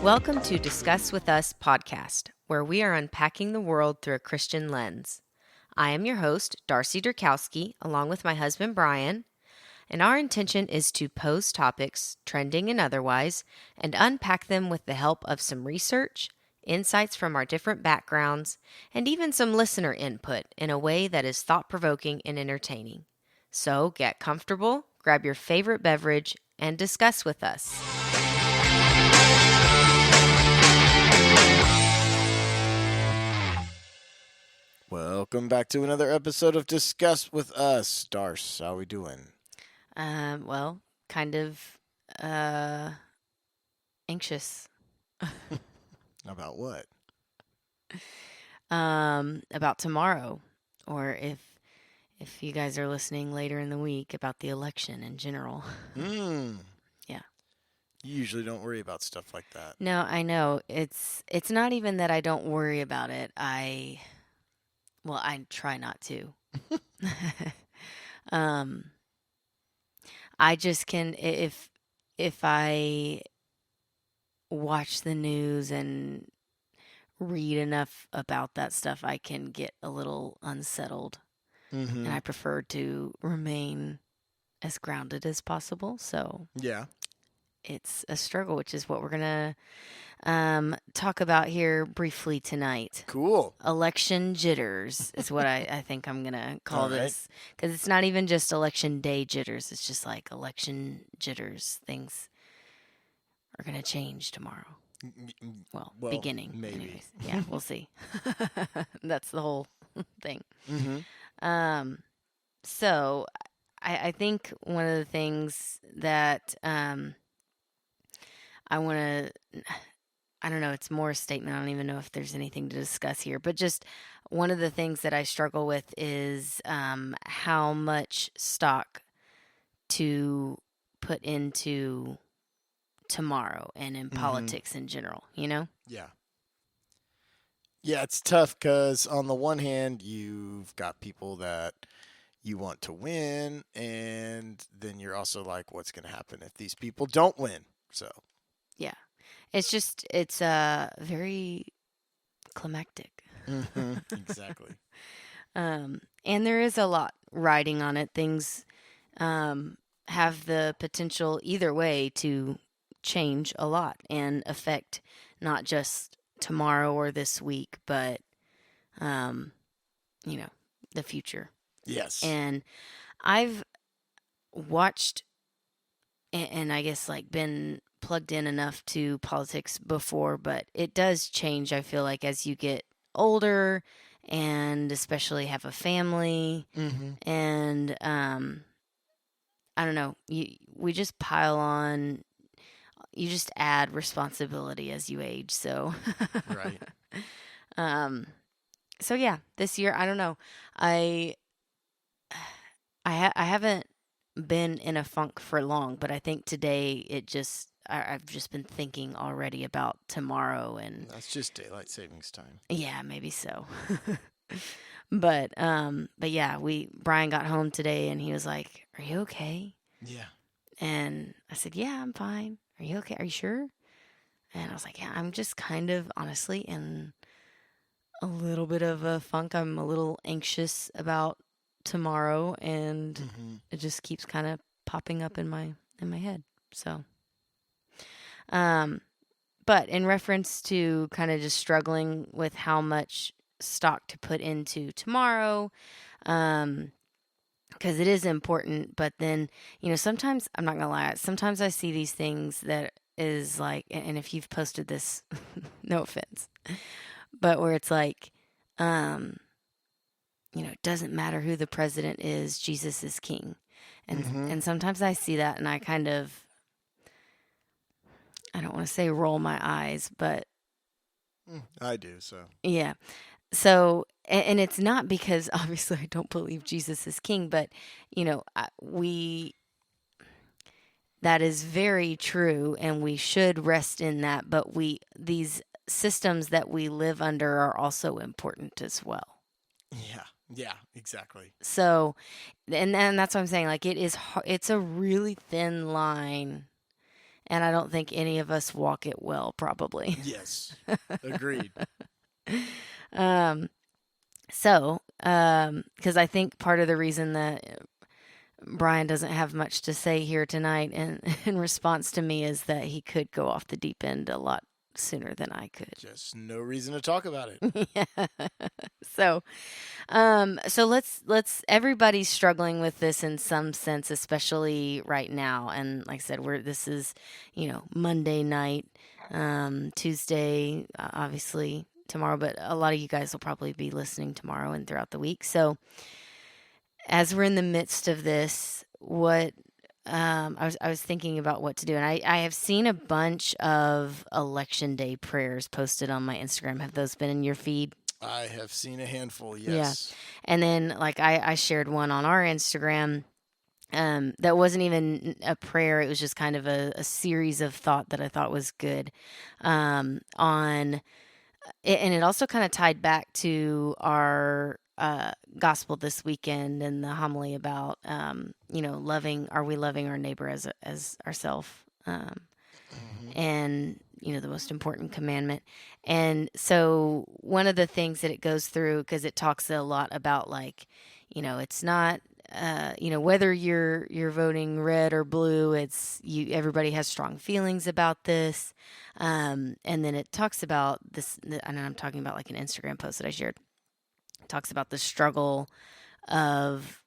Welcome to Discuss With Us podcast, where we are unpacking the world through a Christian lens. I am your host, Darcy Durkowski, along with my husband, Brian, and our intention is to pose topics, trending and otherwise, and unpack them with the help of some research, insights from our different backgrounds, and even some listener input in a way that is thought-provoking and entertaining. So get comfortable, grab your favorite beverage, and discuss with us. Welcome back to another episode of Discuss With Us. Darce, how we doing? Well, kind of anxious. About what? About tomorrow, or if you guys are listening later in the week, about the election in general. Yeah. You usually don't worry about stuff like that. No, I know. It's not even that I don't worry about it. I try not to. I just can, if I watch the news and read enough about that stuff, I can get a little unsettled. And I prefer to remain as grounded as possible. So Yeah. it's a struggle, which is what we're going to talk about here briefly tonight. Cool. Election jitters is what I think I'm going to call All right. this. Because it's not even just election day jitters. It's just like election jitters. Things are going to change tomorrow. Well, beginning. maybe. Anyways. Yeah, we'll see. That's the whole thing. So I think one of the things that I want to, I don't know, it's more a statement. I don't even know if there's anything to discuss here, but just one of the things that I struggle with is how much stock to put into tomorrow and in politics in general, you know? Yeah. Yeah, it's tough because on the one hand, you've got people that you want to win, and then you're also like, what's going to happen if these people don't win? So, yeah. It's very climactic. Exactly. And there is a lot riding on it. Things have the potential either way to change a lot and affect not just tomorrow or this week, but, the future. Yes. And I've watched and I guess like been plugged in enough to politics before, but it does change, I feel like, as you get older and especially have a family. And I don't know, we just pile on, you just add responsibility as you age. So Right. So yeah, this year, I don't know, I haven't been in a funk for long, but I think today I've just been thinking already about tomorrow, and That's just daylight savings time. yeah, maybe so. But yeah, Brian got home today and he was like, "Are you okay?" Yeah. And I said, "Yeah, I'm fine. Are you okay? Are you sure?" And I was like, "Yeah, I'm just kind of honestly in a little bit of a funk. I'm a little anxious about tomorrow, and it just keeps kind of popping up in my head." So, but in reference to kind of just struggling with how much stock to put into tomorrow, because it is important, but then, sometimes, I'm not gonna lie, sometimes I see these things that is like, and if you've posted this, no offense, but where it's like, it doesn't matter who the president is, Jesus is king. And sometimes I see that and I kind of, I don't want to say roll my eyes, but I do, so. yeah. So, and it's not because obviously I don't believe Jesus is king, but, that is very true and we should rest in that, but these systems that we live under are also important as well. Yeah, exactly. So, and that's what I'm saying. Like, it's a really thin line, And I don't think any of us walk it well, probably. Yes. Agreed. Um, because I think part of the reason that Brian doesn't have much to say here tonight in response to me is that he could go off the deep end a lot sooner than I could. Just no reason to talk about it. Yeah. So, so let's everybody's struggling with this in some sense, especially right now. And like I said, this is, Monday night, Tuesday, obviously tomorrow, but a lot of you guys will probably be listening tomorrow and throughout the week. So, as we're in the midst of this, I was thinking about what to do, and I have seen a bunch of election day prayers posted on my Instagram. Have those been in your feed? I have seen a handful, yes. Yeah. And then like I shared one on our Instagram. That wasn't even a prayer. It was just kind of a series of thought that I thought was good. On And it also kind of tied back to our gospel this weekend and the homily about loving. Are we loving our neighbor as ourselves? And the most important commandment. And so one of the things that it goes through, because it talks a lot about like, it's not whether you're voting red or blue, it's everybody has strong feelings about this. And then it talks about this, and I'm talking about like an Instagram post that I shared. It talks about the struggle of,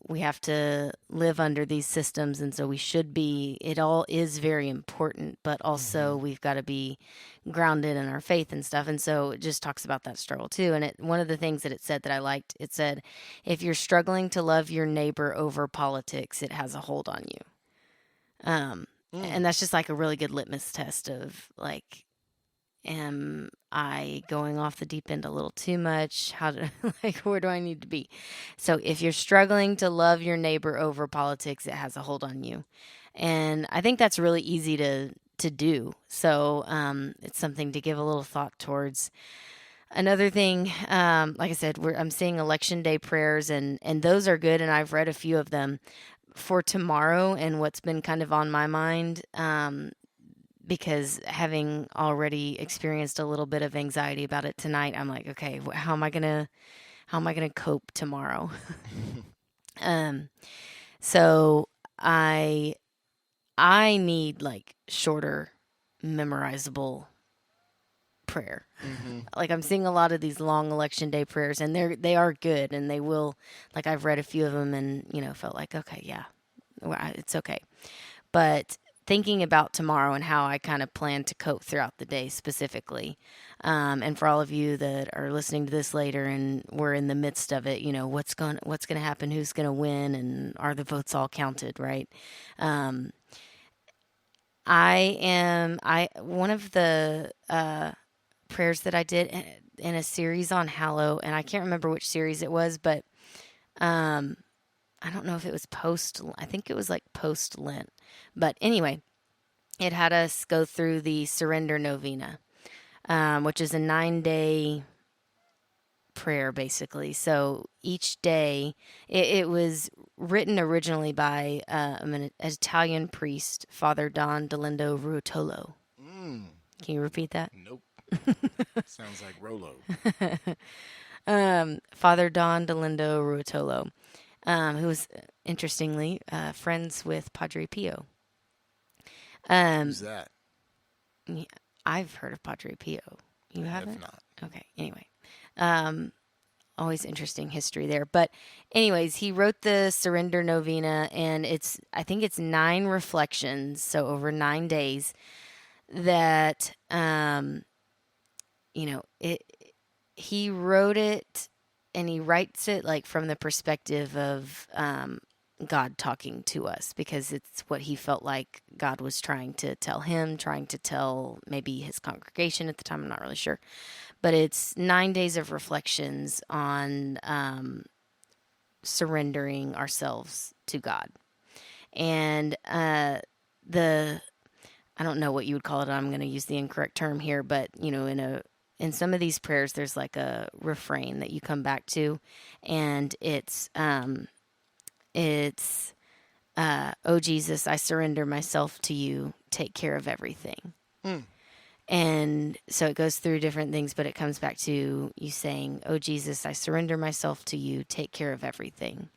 we have to live under these systems, and so it all is very important, but also we've got to be grounded in our faith and stuff. And so it just talks about that struggle too. And one of the things that it said that I liked, it said, if you're struggling to love your neighbor over politics, it has a hold on you. And that's just like a really good litmus test of like, am I going off the deep end a little too much? Where do I need to be? So if you're struggling to love your neighbor over politics, it has a hold on you. And I think that's really easy to do. So it's something to give a little thought towards. Another thing, like I said, I'm seeing election day prayers, and those are good, and I've read a few of them for tomorrow. And what's been kind of on my mind, because having already experienced a little bit of anxiety about it tonight, I'm like, okay, how am I gonna cope tomorrow? So I need like shorter, memorizable prayer. Like I'm seeing a lot of these long election day prayers, and they are good, and they will, like I've read a few of them, and felt like, okay, yeah, it's okay. But thinking about tomorrow and how I kind of plan to cope throughout the day specifically. And for all of you that are listening to this later and we're in the midst of it, what's going to happen, who's going to win, and are the votes all counted, right? One of the prayers that I did in a series on Hallow, and I can't remember which series it was, but I don't know if it was I think it was like post Lent. But anyway, it had us go through the Surrender Novena, which is a 9-day prayer, basically. So each day, it was written originally by an Italian priest, Father Don Dolindo Ruotolo. Can you repeat that? Nope. Sounds like Rolo. Father Don Dolindo Ruotolo, who was, interestingly, friends with Padre Pio. Who's that? I've heard of Padre Pio. You haven't? I have not. Okay. Anyway, always interesting history there. But anyways, he wrote the Surrender Novena, and I think it's 9 reflections, so over 9 days that, he wrote it, and he writes it like from the perspective of God talking to us, because it's what he felt like God was trying to tell him, trying to tell maybe his congregation at the time. I'm not really sure. But it's 9 days of reflections on surrendering ourselves to God. And I don't know what you would call it. I'm going to use the incorrect term here, but in some of these prayers, there's like a refrain that you come back to, and it's oh Jesus, I surrender myself to you. Take care of everything. Mm. And so it goes through different things, but it comes back to you saying, oh Jesus, I surrender myself to you. Take care of everything.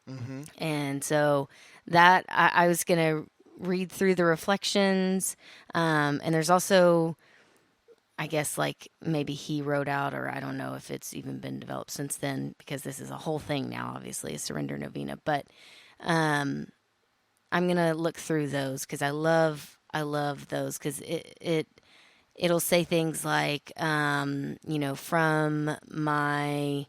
Mm-hmm. And so that I was going to read through the reflections. And there's also, I guess, like maybe he wrote out, or I don't know if it's even been developed since then, because this is a whole thing now, obviously, a surrender novena. But I'm going to look through those because I love those because it'll say things like, from my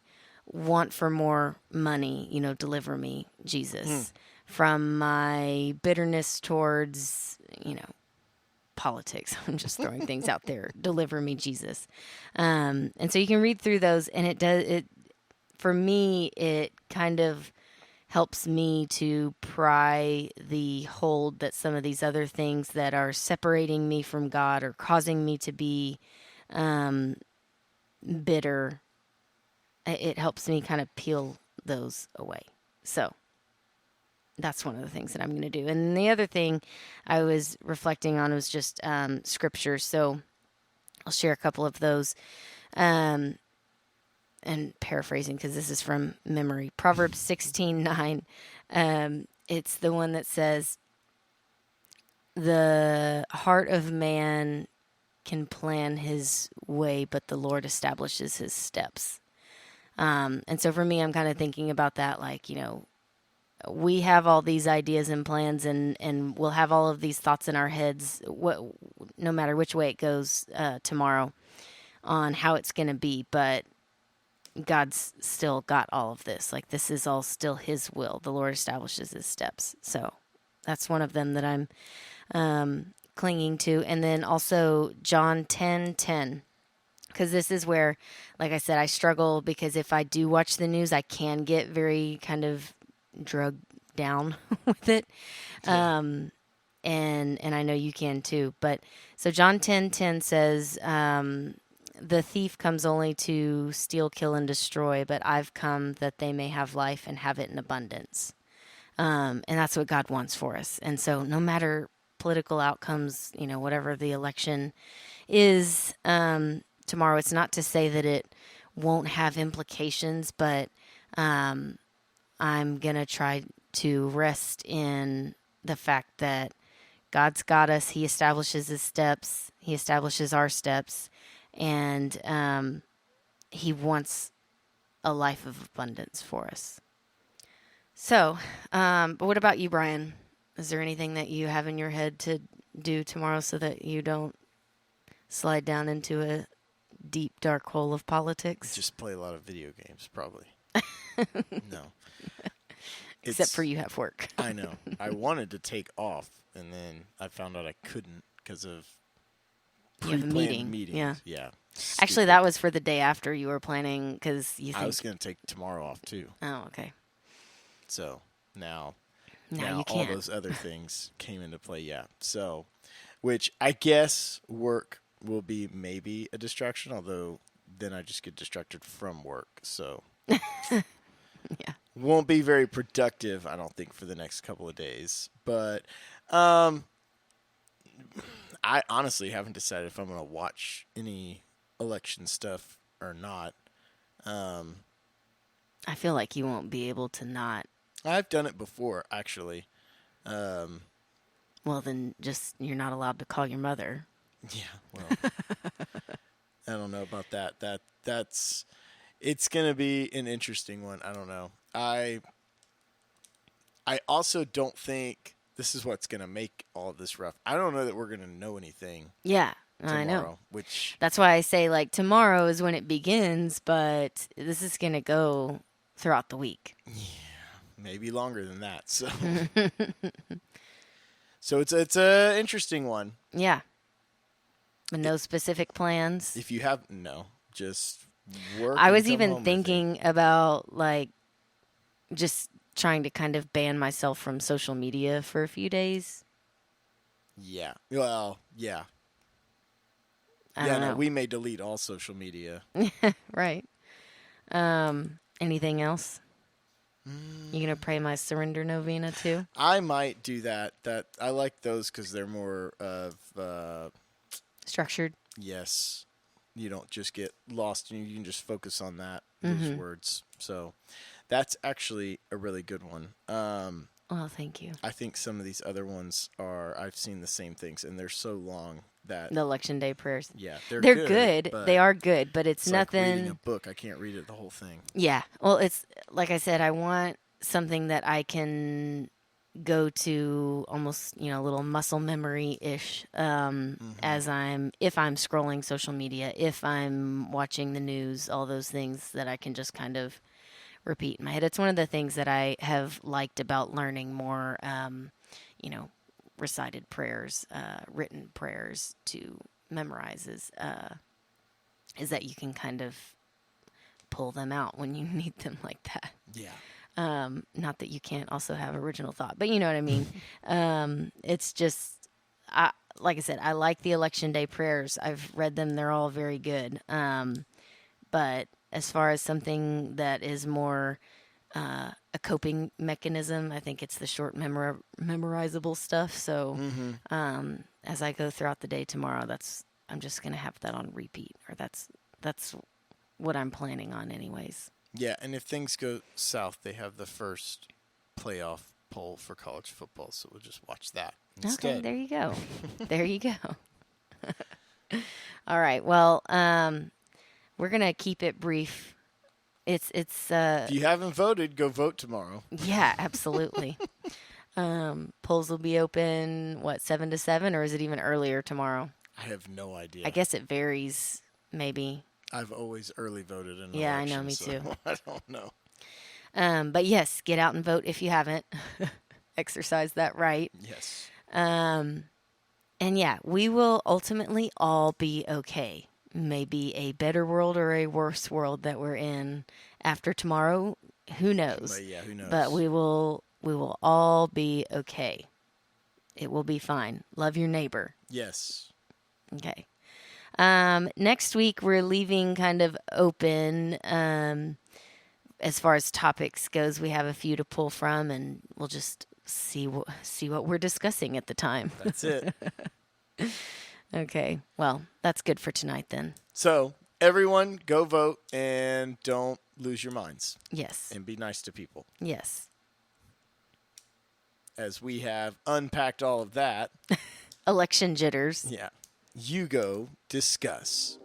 want for more money, deliver me, Jesus. From my bitterness towards, politics. I'm just throwing things out there. Deliver me, Jesus. And so you can read through those, and for me, it kind of helps me to pry the hold that some of these other things that are separating me from God or causing me to be bitter. It helps me kind of peel those away. So that's one of the things that I'm going to do. And the other thing I was reflecting on was just scripture. So I'll share a couple of those. And paraphrasing because this is from memory. Proverbs 16:9. It's the one that says, "The heart of man can plan his way, but the Lord establishes his steps." And so for me, I'm kind of thinking about that, like, we have all these ideas and plans, and we'll have all of these thoughts in our heads, no matter which way it goes tomorrow, on how it's going to be, but God's still got all of this. Like, this is all still his will. The Lord establishes his steps. So that's one of them that I'm clinging to. And then also John 10:10, because this is where, like I said, I struggle because if I do watch the news, I can get very kind of drugged down with it. Yeah. And I know you can too. But so John 10:10 says, the thief comes only to steal, kill, and destroy, but I've come that they may have life and have it in abundance. And that's what God wants for us. And so no matter political outcomes, whatever the election is tomorrow, it's not to say that it won't have implications, but I'm going to try to rest in the fact that God's got us. He establishes his steps. He establishes our steps. And he wants a life of abundance for us. So, but what about you, Brian? Is there anything that you have in your head to do tomorrow so that you don't slide down into a deep, dark hole of politics? Just play a lot of video games, probably. No. Except for you have work. I know. I wanted to take off, and then I found out I couldn't because of You have a pre-planned meeting. meetings. Yeah. Stupid. Actually, that was for the day after you were planning because you think. I was going to take tomorrow off, too. Oh, okay. So now you all can't. those other things came into play. Yeah. So, which I guess work will be maybe a distraction, although then I just get distracted from work. So, Yeah. won't be very productive, I don't think, for the next couple of days. But I honestly haven't decided if I'm going to watch any election stuff or not. I feel like you won't be able to not. I've done it before, actually. Well, then just you're not allowed to call your mother. Yeah, well, I don't know about that. That's it's gonna be an interesting one. I don't know. I also don't think this is what's gonna make all of this rough. I don't know that we're gonna know anything. Yeah, Tomorrow, I know. which That's why I say like tomorrow is when it begins, but this is gonna go throughout the week. maybe longer than that. So, so it's a interesting one. Yeah. But no specific plans. If you have just work. I was and come even home, I think. thinking about like just trying to kind of ban myself from social media for a few days. Yeah. Well, yeah. I don't know. We may delete all social media. Right. Anything else? You gonna pray my surrender novena too? I might do that. I like those because they're more of Structured. yes. You don't just get lost, and you can just focus on those words. So that's actually a really good one. Well, thank you. I think some of these other ones I've seen the same things, and they're so long that The Election Day prayers. yeah, They're good. They are good, but it's nothing. Like reading nothing. a book, I can't read it the whole thing. Yeah. Well, it's like I said, I want something that I can go to almost, a little muscle memory ish if I'm scrolling social media, if I'm watching the news, all those things that I can just kind of repeat in my head. It's one of the things that I have liked about learning more, recited prayers, written prayers to memorize is that you can kind of pull them out when you need them like that. Yeah. Not that you can't also have original thought, but you know what I mean? It's just, like I said, I like the Election Day prayers. I've read them. They're all very good. But as far as something that is more a coping mechanism, I think it's the short memorizable stuff. So as I go throughout the day tomorrow, I'm just going to have that on repeat, or that's what I'm planning on anyways. Yeah, and if things go south, they have the first playoff poll for college football, so we'll just watch that instead. Okay, there you go. There you go. All right. Well, we're gonna keep it brief. It's. If you haven't voted, go vote tomorrow. Yeah, absolutely. Polls will be open 7 to 7, or is it even earlier tomorrow? I have no idea. I guess it varies. Maybe. I've always early voted in Yeah, elections, I know, me too. I don't know. But yes, get out and vote if you haven't. Exercise that right. Yes. And yeah, we will ultimately all be okay. Maybe a better world or a worse world that we're in after tomorrow. Who knows? But yeah, who knows? But we will all be okay. It will be fine. Love your neighbor. Yes. Okay. Next week we're leaving kind of open as far as topics goes. We have a few to pull from, and we'll just see what we're discussing at the time. That's it. Okay. Well, that's good for tonight then. So everyone, go vote and don't lose your minds. Yes. And be nice to people. Yes. As we have unpacked all of that. Election jitters. Yeah. You go discuss.